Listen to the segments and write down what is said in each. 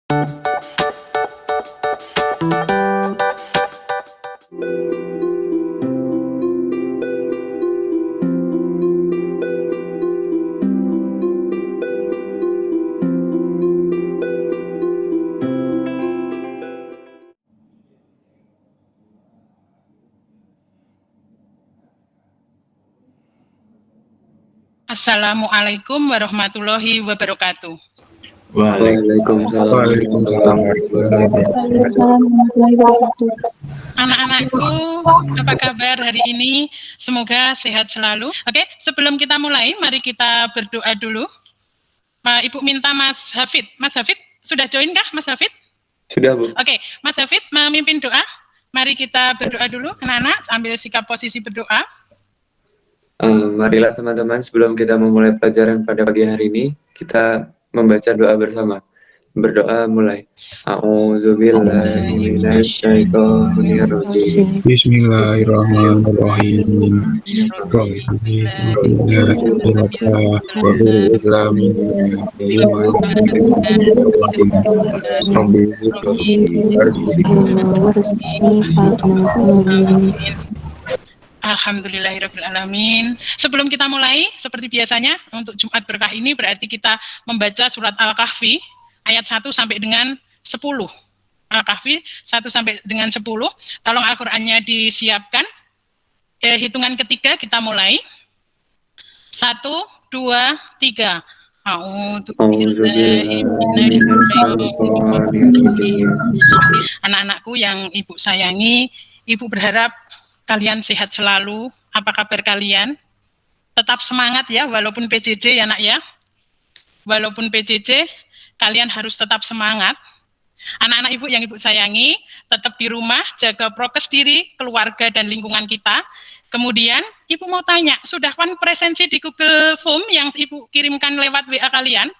Assalamualaikum warahmatullahi wabarakatuh. Waalaikumsalam warahmatullahi wabarakatuh. Anak-anakku, apa kabar hari ini? Semoga sehat selalu. Oke, sebelum kita mulai, mari kita berdoa dulu. Ibu minta Mas Hafid. Mas Hafid, sudah join kah Mas Hafid? Sudah, Bu. Oke, Mas Hafid memimpin doa. Mari kita berdoa dulu, anak-anak, ambil sikap posisi berdoa. Marilah teman-teman, sebelum kita memulai pelajaran pada pagi hari ini, kita membaca doa bersama. Berdoa mulai. A'udzubillahi minasyaitonirrajim. Bismillahirrahmanirrahim. Alhamdulillahirrahmanirrahim. Sebelum kita mulai, seperti biasanya, untuk Jumat Berkah ini berarti kita membaca surat Al-Kahfi, ayat 1 sampai dengan 10. Al-Kahfi 1 sampai dengan 10. Tolong Al-Qur'annya disiapkan. Hitungan ketiga kita mulai. 1, 2, 3. Anak-anakku yang Ibu sayangi, Ibu berharap kalian sehat selalu. Apa kabar kalian? Tetap semangat ya, walaupun PJJ ya nak ya. Walaupun PJJ, kalian harus tetap semangat. Anak-anak Ibu yang Ibu sayangi, tetap di rumah, jaga prokes diri, keluarga dan lingkungan kita. Kemudian, Ibu mau tanya, sudah kan presensi di Google Form yang Ibu kirimkan lewat WA kalian?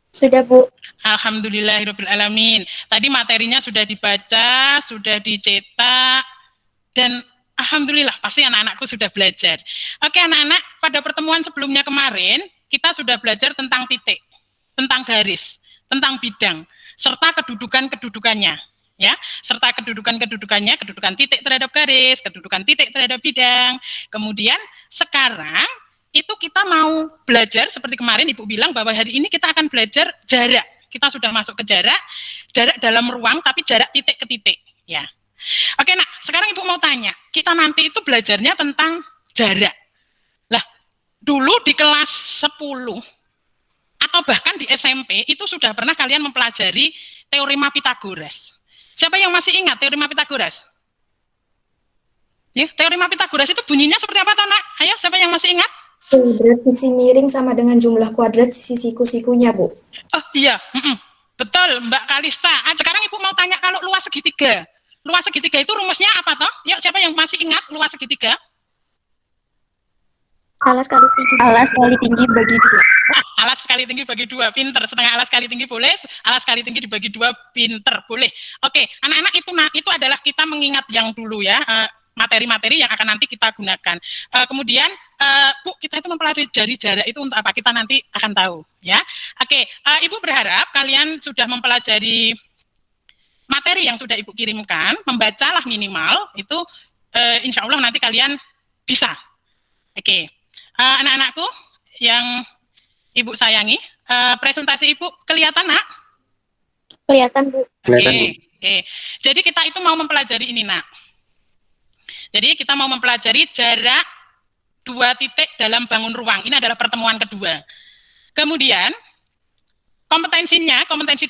Sudah, Bu. Alhamdulillahirrahmanirrahim. Tadi materinya sudah dibaca, sudah dicetak, dan alhamdulillah, pasti anak-anakku sudah belajar. Oke anak-anak, pada pertemuan sebelumnya kemarin, kita sudah belajar tentang titik, tentang garis, tentang bidang, serta kedudukan-kedudukannya. Ya, serta kedudukan-kedudukannya, kedudukan titik terhadap garis, kedudukan titik terhadap bidang. Kemudian sekarang, itu kita mau belajar, seperti kemarin Ibu bilang bahwa hari ini kita akan belajar jarak. Kita sudah masuk ke jarak dalam ruang, tapi jarak titik ke titik. Ya. Oke, nah, sekarang Ibu mau tanya, kita nanti itu belajarnya tentang jarak. Lah, dulu di kelas 10, atau bahkan di SMP, itu sudah pernah kalian mempelajari teorema Pitagoras. Siapa yang masih ingat teorema Pitagoras? Ya, teorema Pitagoras itu bunyinya seperti apa, toh, nak? Ayo, siapa yang masih ingat? Kuadrat sisi miring sama dengan jumlah kuadrat sisi siku-sikunya, Bu. Oh, iya, betul, Mbak Kalista. Sekarang Ibu mau tanya kalau luas segitiga. Luas segitiga itu rumusnya apa toh? Yuk, siapa yang masih ingat luas segitiga? Alas kali tinggi bagi 2. Alas kali tinggi bagi 2, pinter. Setengah alas kali tinggi boleh, alas kali tinggi dibagi 2, pinter, boleh. Oke, anak-anak itu adalah kita mengingat yang dulu ya, materi-materi yang akan nanti kita gunakan. Kemudian, Bu, kita itu mempelajari jarak itu untuk apa? Kita nanti akan tahu, ya. Oke, Ibu berharap kalian sudah mempelajari materi yang sudah Ibu kirimkan, membacalah minimal, itu insya Allah nanti kalian bisa. Oke, anak-anakku yang Ibu sayangi, presentasi Ibu kelihatan, nak? Kelihatan, Bu. Oke. Jadi kita itu mau mempelajari ini, nak. Jadi kita mau mempelajari jarak 2 titik dalam bangun ruang. Ini adalah pertemuan kedua. Kemudian, kompetensi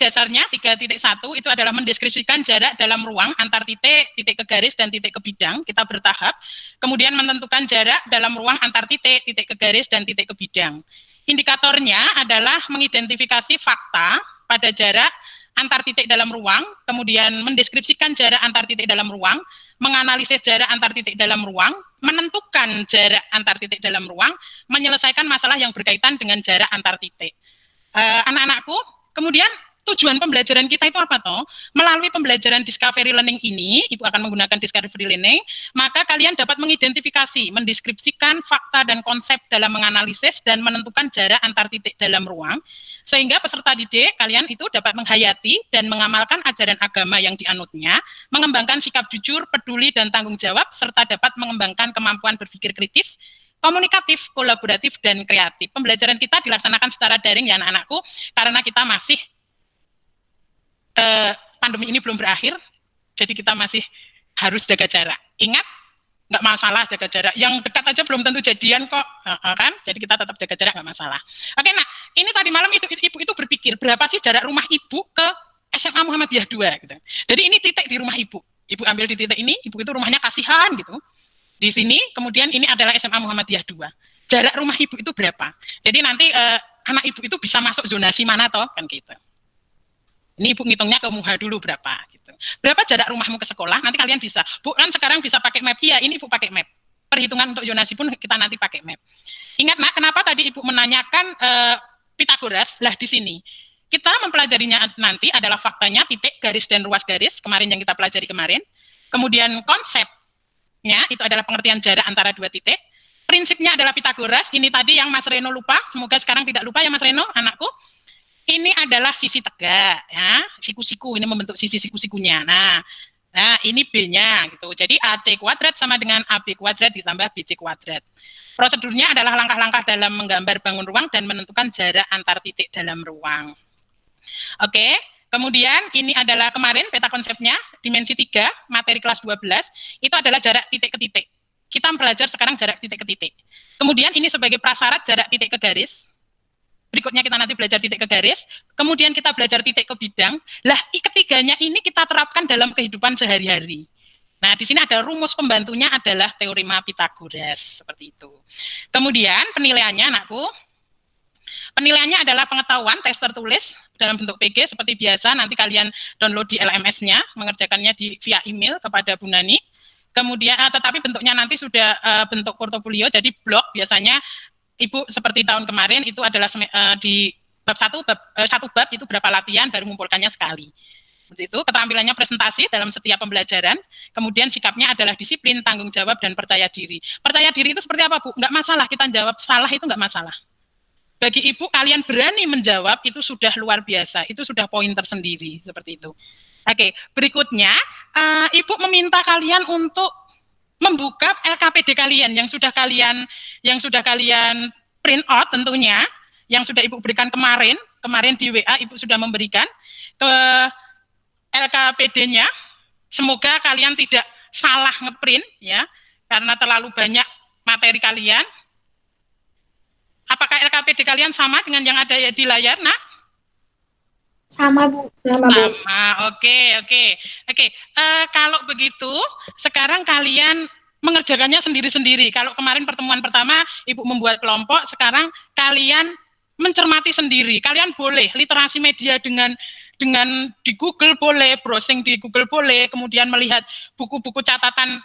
dasarnya 3.1 itu adalah mendeskripsikan jarak dalam ruang antar titik, titik ke garis, dan titik ke bidang. Kita bertahap. Kemudian menentukan jarak dalam ruang antar titik, titik ke garis, dan titik ke bidang. Indikatornya adalah mengidentifikasi fakta pada jarak antar titik dalam ruang, kemudian mendeskripsikan jarak antar titik dalam ruang, menganalisis jarak antar titik dalam ruang, menentukan jarak antar titik dalam ruang, menyelesaikan masalah yang berkaitan dengan jarak antar titik. Anak-anakku, kemudian tujuan pembelajaran kita itu apa toh? Melalui pembelajaran discovery learning ini, Ibu akan menggunakan discovery learning, maka kalian dapat mengidentifikasi, mendeskripsikan fakta dan konsep dalam menganalisis dan menentukan jarak antar titik dalam ruang, sehingga peserta didik kalian itu dapat menghayati dan mengamalkan ajaran agama yang dianutnya, mengembangkan sikap jujur, peduli, dan tanggung jawab, serta dapat mengembangkan kemampuan berpikir kritis, komunikatif, kolaboratif, dan kreatif. Pembelajaran kita dilaksanakan secara daring ya anak-anakku, karena kita masih pandemi ini belum berakhir, jadi kita masih harus jaga jarak. Ingat, nggak masalah jaga jarak. Yang dekat aja belum tentu jadian kok, kan? Jadi kita tetap jaga jarak, nggak masalah. Oke, nah ini tadi malam ibu itu berpikir berapa sih jarak rumah ibu ke SMA Muhammadiyah 2 gitu. Jadi ini titik di rumah ibu. Ibu ambil di titik ini, ibu itu rumahnya Kasihan gitu. Di sini, kemudian ini adalah SMA Muhammadiyah 2. Jarak rumah ibu itu berapa? Jadi nanti anak ibu itu bisa masuk zonasi mana toh, kan gitu. Ini ibu ngitungnya ke Muha dulu berapa gitu. Berapa jarak rumahmu ke sekolah? Nanti kalian bisa. Bu kan sekarang bisa pakai map. Iya, ini ibu pakai map. Perhitungan untuk zonasi pun kita nanti pakai map. Ingat nak, kenapa tadi ibu menanyakan Pitagoras? Lah di sini kita mempelajarinya nanti adalah faktanya titik, garis, dan ruas garis. Kemarin yang kita pelajari kemarin. Kemudian konsepnya itu adalah pengertian jarak antara dua titik. Prinsipnya adalah Pitagoras. Ini tadi yang Mas Reno lupa. Semoga sekarang tidak lupa ya Mas Reno, anakku. Ini adalah sisi tegak, ya, siku-siku, ini membentuk sisi siku-sikunya. Nah, ini B-nya, gitu. Jadi AC kuadrat sama dengan AB kuadrat ditambah BC kuadrat. Prosedurnya adalah langkah-langkah dalam menggambar bangun ruang dan menentukan jarak antar titik dalam ruang. Oke, kemudian ini adalah kemarin peta konsepnya, dimensi 3, materi kelas 12, itu adalah jarak titik ke titik. Kita belajar sekarang jarak titik ke titik. Kemudian ini sebagai prasyarat jarak titik ke garis. Berikutnya kita nanti belajar titik ke garis, kemudian kita belajar titik ke bidang. Lah, ketiganya ini kita terapkan dalam kehidupan sehari-hari. Nah, di sini ada rumus pembantunya adalah teorema Pitagoras, seperti itu. Kemudian penilaiannya, anakku, penilaiannya adalah pengetahuan tes tertulis dalam bentuk PG seperti biasa. Nanti kalian download di LMS-nya, mengerjakannya via email kepada Bu Nani. Kemudian, tetapi bentuknya nanti sudah bentuk portofolio, jadi blog biasanya. Ibu seperti tahun kemarin itu adalah di bab satu bab itu berapa latihan baru mengumpulkannya sekali. Seperti itu, keterampilannya presentasi dalam setiap pembelajaran, kemudian sikapnya adalah disiplin, tanggung jawab, dan percaya diri. Percaya diri itu seperti apa, Bu? Nggak masalah, kita jawab salah itu nggak masalah. Bagi Ibu, kalian berani menjawab itu sudah luar biasa, itu sudah poin tersendiri, seperti itu. Oke, berikutnya, Ibu meminta kalian untuk membuka LKPD kalian yang sudah kalian print out tentunya, yang sudah Ibu berikan kemarin di WA Ibu sudah memberikan ke LKPD-nya. Semoga kalian tidak salah ngeprint ya, karena terlalu banyak materi kalian. Apakah LKPD kalian sama dengan yang ada di layar, Nak? Sama, Bu. Sama, Bu. Oke. Kalau begitu, sekarang kalian mengerjakannya sendiri-sendiri. Kalau kemarin pertemuan pertama, Ibu membuat kelompok, sekarang kalian mencermati sendiri. Kalian boleh literasi media dengan di Google boleh, browsing di Google boleh, kemudian melihat buku-buku catatan,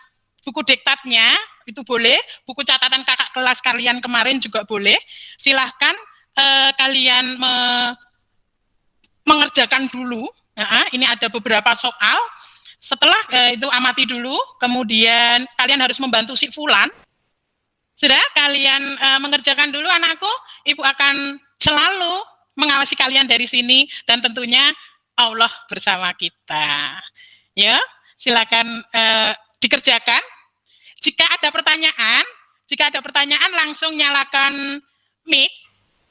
buku diktatnya, itu boleh, buku catatan kakak kelas kalian kemarin juga boleh. Silahkan kalian mengerjakan dulu. Ini ada beberapa soal. Setelah itu amati dulu, kemudian kalian harus membantu si Fulan. Sudah, kalian mengerjakan dulu anakku, Ibu akan selalu mengawasi kalian dari sini dan tentunya Allah bersama kita. Ya, silakan dikerjakan. Jika ada pertanyaan langsung nyalakan mic.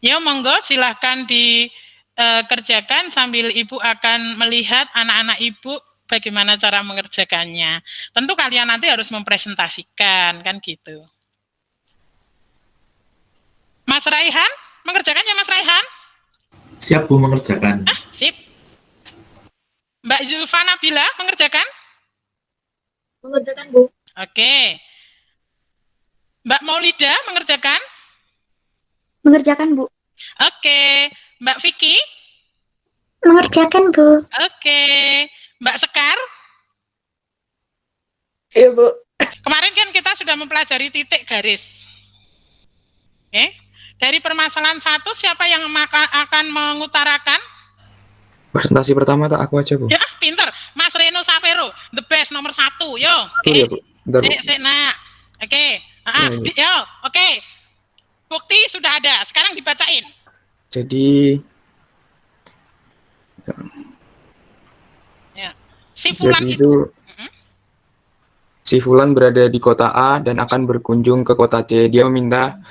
Ya, monggo silahkan dikerjakan sambil Ibu akan melihat anak-anak Ibu bagaimana cara mengerjakannya. Tentu kalian nanti harus mempresentasikan, kan gitu. Mas Raihan, mengerjakannya Mas Raihan? Siap, Bu, mengerjakan. Sip. Mbak Zulfa Nabila, mengerjakan? Mengerjakan, Bu. Oke. Mbak Maulida, mengerjakan? Mengerjakan, Bu. Oke. Mbak Vicky? Mengerjakan, Bu. Oke. Mbak Sekar? Iya, Bu. Kemarin kan kita sudah mempelajari titik garis. Oke. Dari permasalahan 1, siapa yang akan mengutarakan? Presentasi pertama tak aku aja, Bu. Ya, pinter. Mas Reno Savero, the best nomor 1. Yo, oke. Ya, Bu. Bentar, Bu. Nah, oke. Yo, oke. Bukti sudah ada. Sekarang dibacain. Jadi Ya. Si Fulan itu si Fulan berada di kota A dan akan berkunjung ke kota C. Dia meminta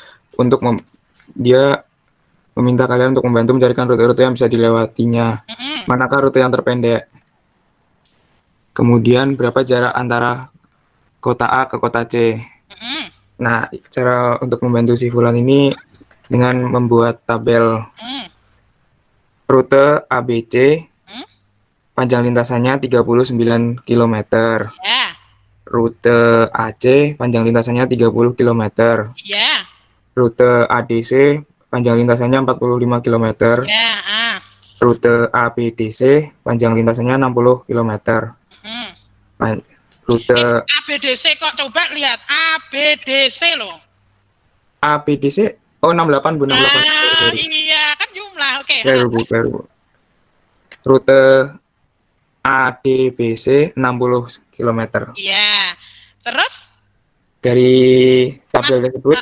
kalian untuk membantu mencarikan rute-rute yang bisa dilewatinya. Manakah rute yang terpendek? Kemudian berapa jarak antara kota A ke kota C? Nah, cara untuk membantu si Fulan ini dengan membuat tabel rute ABC, panjang lintasannya 39 km. Ya. Rute AC, panjang lintasannya 30 km. Ya. Rute ADC, panjang lintasannya 45 km. Ya. Rute ABDC, panjang lintasannya 60 km. Rute ABDC kok coba lihat ABDC loh. ABDC, 68, Bu, 68. Iya, kan jumlah. Oke. Baru. Rute ADBC 60 km. Iya. Terus Dari tabel tersebut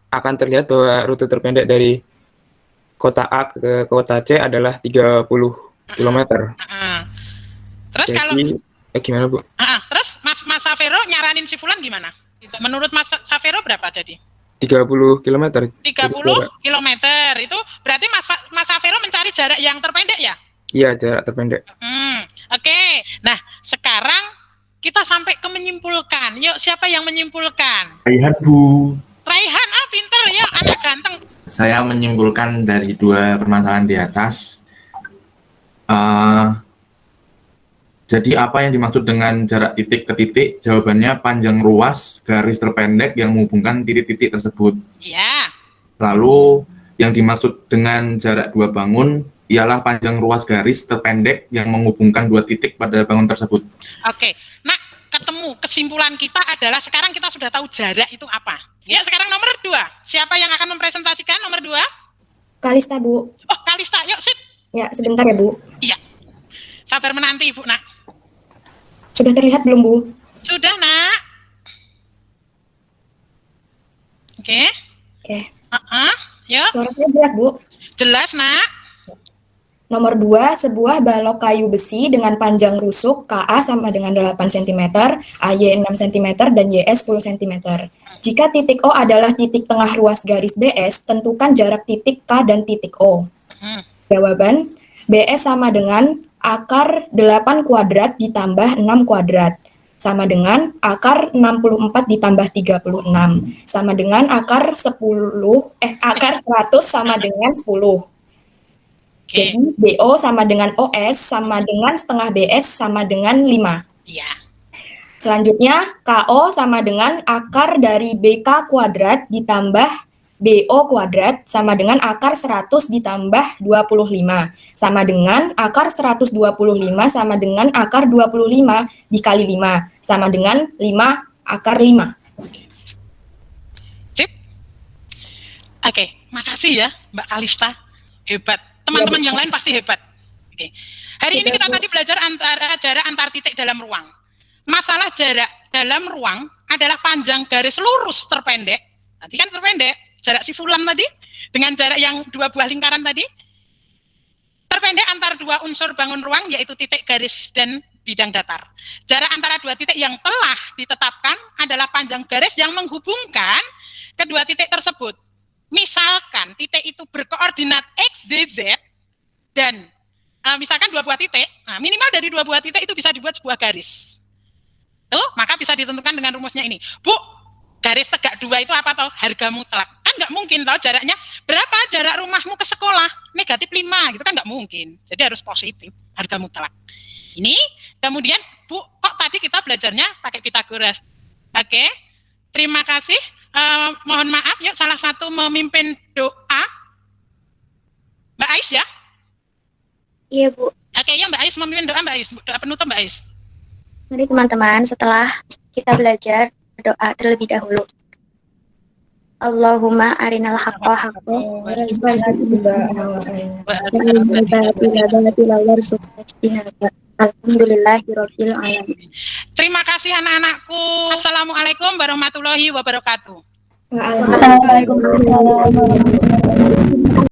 akan terlihat bahwa rute terpendek dari kota A ke kota C adalah 30 km. Terus Jadi, kalau gimana, Bu? Terus Mas Savero nyaranin si Fulan gimana? Menurut Mas Savero berapa jadi? 30 km. 30 km. Itu berarti Mas Savero mencari jarak yang terpendek ya? Iya, jarak terpendek. Oke. Nah, sekarang kita sampai ke menyimpulkan. Yuk, siapa yang menyimpulkan? Raihan, Bu. Raihan, pinter ya, anak ganteng. Saya menyimpulkan dari dua permasalahan di atas. Jadi apa yang dimaksud dengan jarak titik ke titik? Jawabannya panjang ruas garis terpendek yang menghubungkan titik-titik tersebut. Ya. Lalu yang dimaksud dengan jarak dua bangun ialah panjang ruas garis terpendek yang menghubungkan dua titik pada bangun tersebut. Oke. Nah, ketemu kesimpulan kita adalah sekarang kita sudah tahu jarak itu apa. Ya, sekarang nomor 2. Siapa yang akan mempresentasikan nomor 2? Kalista, Bu. Oh, Kalista. Yuk, sip. Ya, sebentar ya, Bu. Iya. Sabar menanti, Ibu, Nak. Sudah terlihat belum, Bu? Sudah, Nak. Oke. Yuk. Suara saya jelas, Bu. Jelas, Nak. Nomor 2, sebuah balok kayu besi dengan panjang rusuk KA sama dengan 8 cm, AY 6 cm, dan YS 10 cm. Jika titik O adalah titik tengah ruas garis BS, tentukan jarak titik K dan titik O. Jawaban, BS sama dengan akar 8 kuadrat ditambah 6 kuadrat. Sama dengan akar 64 ditambah 36. Sama dengan akar 100 sama dengan 10. Oke. Jadi BO sama dengan OS sama dengan setengah BS sama dengan 5. Iya. Selanjutnya KO sama dengan akar dari BK kuadrat ditambah BO kuadrat sama dengan akar 100 ditambah 25. Sama dengan akar 125 sama dengan akar 25 dikali 5. Sama dengan 5 akar 5. Sip. Oke, makasih ya Mbak Kalista. Hebat. Teman-teman yang lain pasti hebat. Oke. Hari ini kita tadi belajar jarak antar titik dalam ruang. Masalah jarak dalam ruang adalah panjang garis lurus terpendek. Tadi kan terpendek, jarak si Fulan tadi dengan jarak yang 2 buah lingkaran tadi. Terpendek antar 2 unsur bangun ruang yaitu titik garis dan bidang datar. Jarak antara 2 titik yang telah ditetapkan adalah panjang garis yang menghubungkan kedua titik tersebut. Misalkan titik itu berkoordinat X, Y, Z, dan misalkan 2 buah titik, minimal dari 2 buah titik itu bisa dibuat sebuah garis. Maka bisa ditentukan dengan rumusnya ini. Bu, garis tegak 2 itu apa toh? Harga mutlak. Kan nggak mungkin toh jaraknya. Berapa jarak rumahmu ke sekolah? -5, gitu kan nggak mungkin. Jadi harus positif, harga mutlak. Ini, kemudian, Bu, kok tadi kita belajarnya pakai Pitagoras? Oke, terima kasih. Mohon maaf, yuk salah satu memimpin doa. Mbak Ais ya? Iya, Bu. Oke, ya Mbak Ais memimpin doa, Mbak Ais. Doa penutup, Mbak Ais. Mari teman-teman, setelah kita belajar, berdoa terlebih dahulu. Allahumma arinal haqqa haqqa Alhamdulillahirabbil alamin. Terima kasih anak-anakku. Assalamualaikum warahmatullahi wabarakatuh. Waalaikumsalam.